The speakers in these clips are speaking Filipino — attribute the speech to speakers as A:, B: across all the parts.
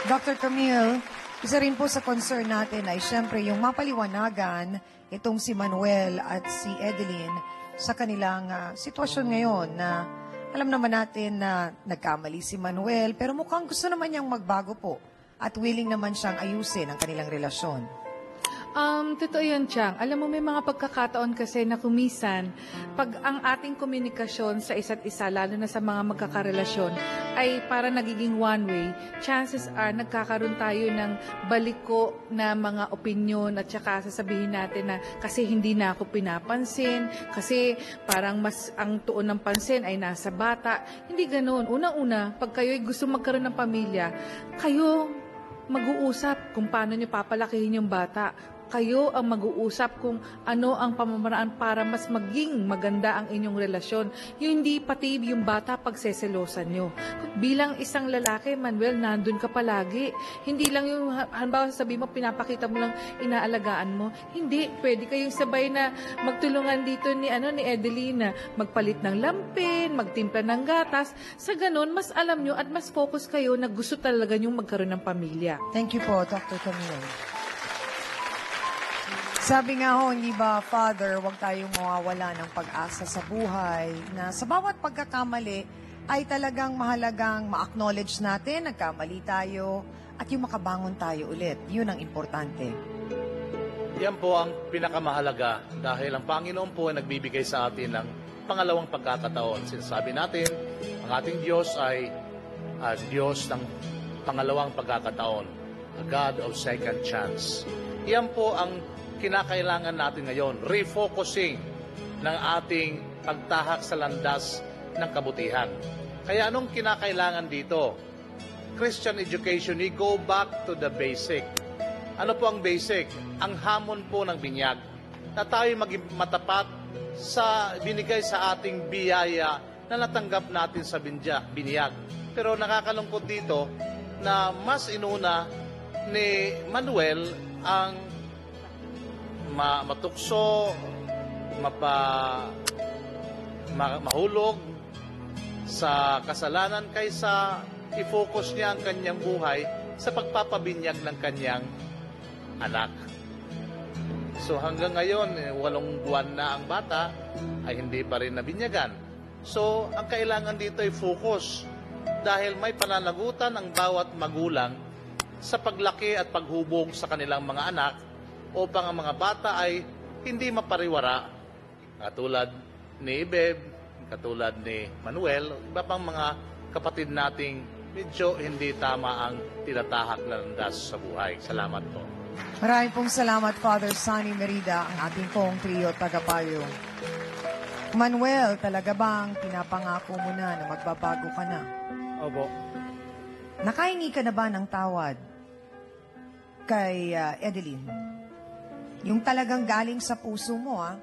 A: Dr. Camille, isa rin po sa concern natin ay siyempre yung mapaliwanagan itong si Manuel at si Edeline sa kanilang sitwasyon ngayon na alam naman natin na nagkamali si Manuel pero mukhang gusto naman niyang magbago po at willing naman siyang ayusin ang kanilang relasyon.
B: Totoo yan, Chang. Alam mo, may mga pagkakataon kasi na kumisan, pag ang ating komunikasyon sa isa't isa, lalo na sa mga magkakarelasyon, ay para nagiging one way, chances are nagkakaroon tayo ng baliko na mga opinyon at saka sasabihin natin na kasi hindi na ako pinapansin, kasi parang mas ang tuon ng pansin ay nasa bata. Hindi ganoon. Una-una, pag kayo'y gusto magkaroon ng pamilya, kayo mag-uusap kung paano nyo papalakihin yung bata. Kayo ang mag-uusap kung ano ang pamamaraan para mas maging maganda ang inyong relasyon. Yung hindi pati yung bata pagseselosan nyo. Bilang isang lalaki, Manuel, nandun ka palagi. Hindi lang yung, halimbawa sabihin mo, pinapakita mo lang, inaalagaan mo. Hindi, pwede kayong sabay na magtulungan dito ni Edelina, magpalit ng lampin, magtimpla ng gatas. Sa ganun, mas alam nyo at mas focus kayo na gusto talaga nyo magkaroon ng pamilya.
A: Thank you po, Dr. Camille. Sabi nga ho, hindi ba, Father, huwag tayong mawawala ng pag-asa sa buhay na sa bawat pagkakamali ay talagang mahalagang ma-acknowledge natin, nagkamali tayo, at yung makabangon tayo ulit. Yun ang importante.
C: Yan po ang pinakamahalaga dahil ang Panginoon po ay nagbibigay sa atin ng pangalawang pagkakataon. Sinasabi natin, ang ating Diyos ay Diyos ng pangalawang pagkakataon, a God of second chance. Yan po ang kinakailangan natin ngayon, refocusing ng ating pagtahak sa landas ng kabutihan. Kaya anong kinakailangan dito? Christian education, we go back to the basic. Ano po ang basic? Ang hamon po ng binyag. Na tayo maging matapat sa binigay sa ating biyaya na natanggap natin sa binyag. Pero nakakalungkot dito na mas inuna ni Manuel ang matukso, mahulog sa kasalanan kaysa i-focus niya ang kanyang buhay sa pagpapabinyag ng kanyang anak. So hanggang ngayon, 8 buwan na ang bata ay hindi pa rin nabinyagan. So ang kailangan dito ay focus dahil may pananagutan ang bawat magulang sa paglaki at paghubog sa kanilang mga anak upang ang mga bata ay hindi mapariwara katulad ni Ibeb, katulad ni Manuel, iba pang mga kapatid nating medyo hindi tama ang tinatahak na landas sa buhay. Salamat po.
A: Maraming pong salamat, Father Sonny Merida, ang ating pong trio tagapayo. Manuel, talaga bang pinapangako mo na magbabago ka na?
D: Opo.
A: Nakahingi ka na ba ng tawad kay Edeline? Yung talagang galing sa puso mo, ha?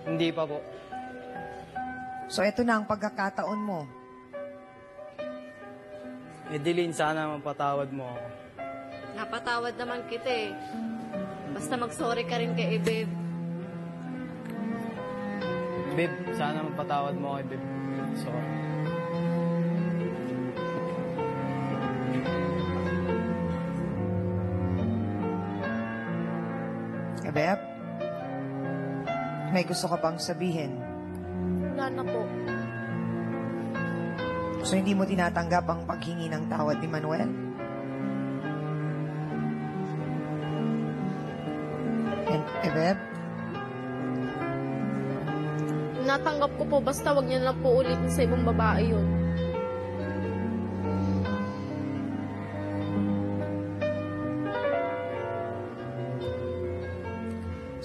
D: Hindi pa po.
A: So, ito na ang pagkakataon mo.
D: Edeline, sana mapatawad mo ako.
E: Napatawad naman kita eh. Basta mag-sorry ka rin kay Beb.
D: Beb, sana mapatawad mo ako, Beb. Sorry.
A: Beb, may gusto ka bang sabihin?
E: Wala na po.
A: So, hindi mo tinatanggap ang paghingi ng tawad ni Manuel? Beb?
E: Natanggap ko po, basta wag niya lang po ulitin sa ibang babae yun.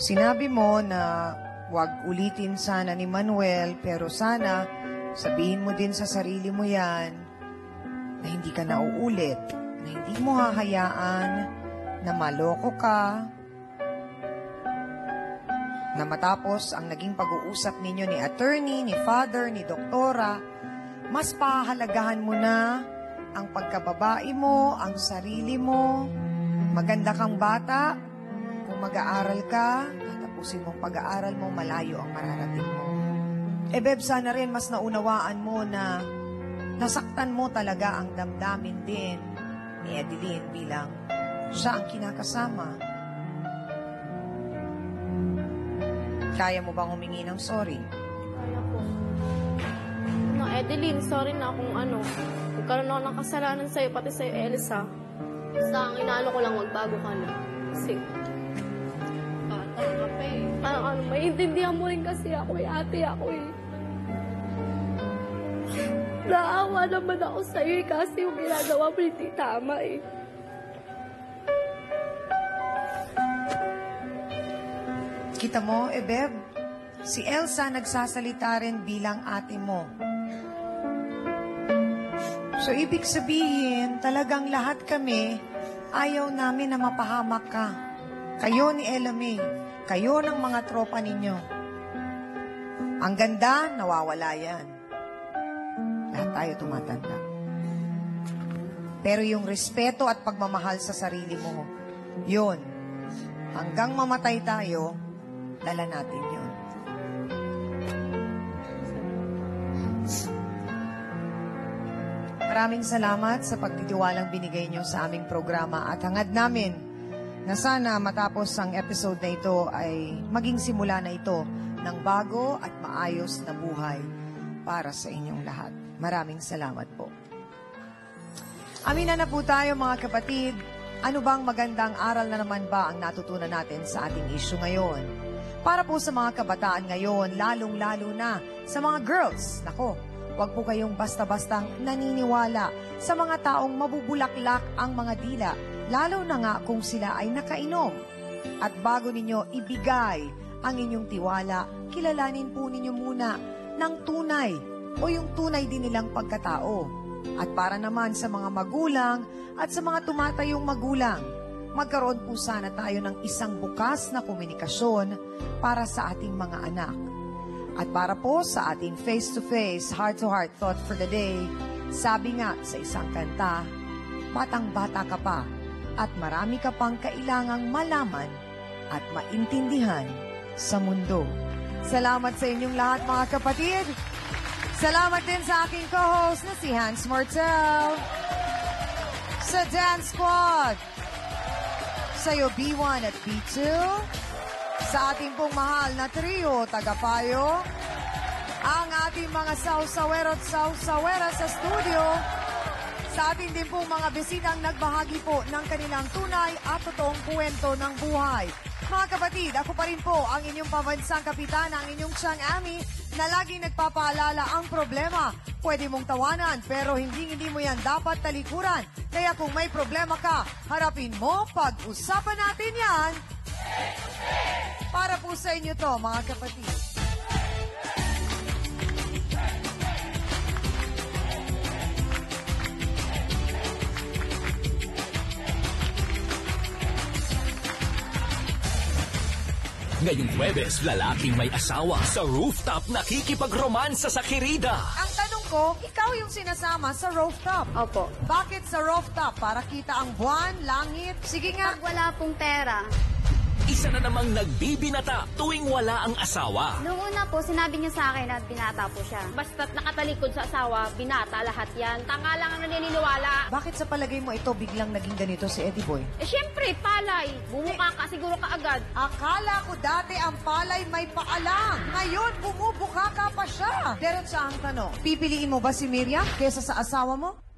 A: Sinabi mo na wag ulitin sana ni Manuel, pero sana sabihin mo din sa sarili mo yan na hindi ka na uulit, na hindi mo hahayaan na maloko ka, na matapos ang naging pag-uusap ninyo ni attorney, ni father, ni doktora, mas pahalagahan mo na ang pagkababae mo, ang sarili mo, maganda kang bata. Kung mag-aaral ka, tatapusin mong pag-aaral mo, malayo ang mararating mo. Beb, sana rin mas naunawaan mo na nasaktan mo talaga ang damdamin din ni Edeline bilang siya ang kinakasama. Kaya mo bang humingi ng sorry?
F: Kaya po. Edeline, sorry na kung nagkaroon ako ng kasalanan sa'yo, pati sa'yo, Elsa. Basta ang inaano ko lang, magbago ka na. Kasi,
E: Bata ka pa eh.
F: maintindihan mo rin kasi ako ate ako Naawa naman ako sa'yo kasi yung ginagawa mo hindi tama
A: Kita mo, Beb, si Elsa nagsasalita rin bilang ate mo. So, ibig sabihin, talagang lahat kami, ayaw namin na mapahamak ka. Kayo ni Ella May, kayo ng mga tropa ninyo. Ang ganda, nawawala yan. Lahat tayo tumatanda. Pero yung respeto at pagmamahal sa sarili mo, yun, hanggang mamatay tayo, dala natin yun. Maraming salamat sa pagtitiwalang binigay nyo sa aming programa at hangad namin na sana matapos ang episode na ito ay maging simula na ito ng bago at maayos na buhay para sa inyong lahat. Maraming salamat po. Aminan na po tayo mga kapatid. Ano bang magandang aral na naman ba ang natutunan natin sa ating issue ngayon? Para po sa mga kabataan ngayon, lalong-lalo na sa mga girls, nako, huwag po kayong basta-bastang naniniwala sa mga taong mabubulaklak ang mga dila, lalo na nga kung sila ay nakainom. At bago ninyo ibigay ang inyong tiwala, kilalanin po ninyo muna ng tunay o yung tunay din nilang pagkatao. At para naman sa mga magulang at sa mga tumatayong magulang, magkaroon po sana tayo ng isang bukas na komunikasyon para sa ating mga anak. At para po sa ating face-to-face, heart-to-heart thought for the day, sabi nga sa isang kanta, batang-bata ka pa at marami ka pang kailangang malaman at maintindihan sa mundo. Salamat sa inyong lahat mga kapatid. Salamat din sa aking co-host na si Hans Martel. Sa Dance Squad. Sa'yo B1 at B2. Sa ating pong mahal na trio, tagapayo, ang ating mga sausawero at sausawera sa studio, sa ating din pong mga bisitang nagbahagi po ng kanilang tunay at totoong kwento ng buhay. Mga kapatid, ako pa rin po ang inyong pambansang kapitana, ang inyong Chang Ami, na laging nagpapaalala ang problema. Pwede mong tawanan, pero hindi mo yan dapat talikuran. Kaya kung may problema ka, harapin mo, pag-usapan natin yan. Para po sa inyo to, mga kapatid.
G: Ngayong Huwebes, lalaking may asawa sa rooftop nakikipag-romansa sa Quirida.
A: Ang tanong ko, ikaw yung sinasama sa rooftop.
F: Opo.
A: Bakit sa rooftop? Para kita ang buwan, langit? Sige nga.
H: Pag wala pong pera.
G: Isa na namang nagbibinata tuwing wala ang asawa.
H: Noong una po, sinabi niya sa akin na binata po siya.
F: Basta't nakatalikod sa asawa, binata lahat yan. Tanga lang ang naniniwala.
A: Bakit sa palagay mo ito biglang naging ganito si Eddie Boy?
F: Siyempre, palay. Bumuka ka siguro kaagad.
A: Akala ko dati ang palay may paalam. Ngayon, bumubuka ka pa siya. Diretso ang tanong, pipiliin mo ba si Miriam kesa sa asawa mo?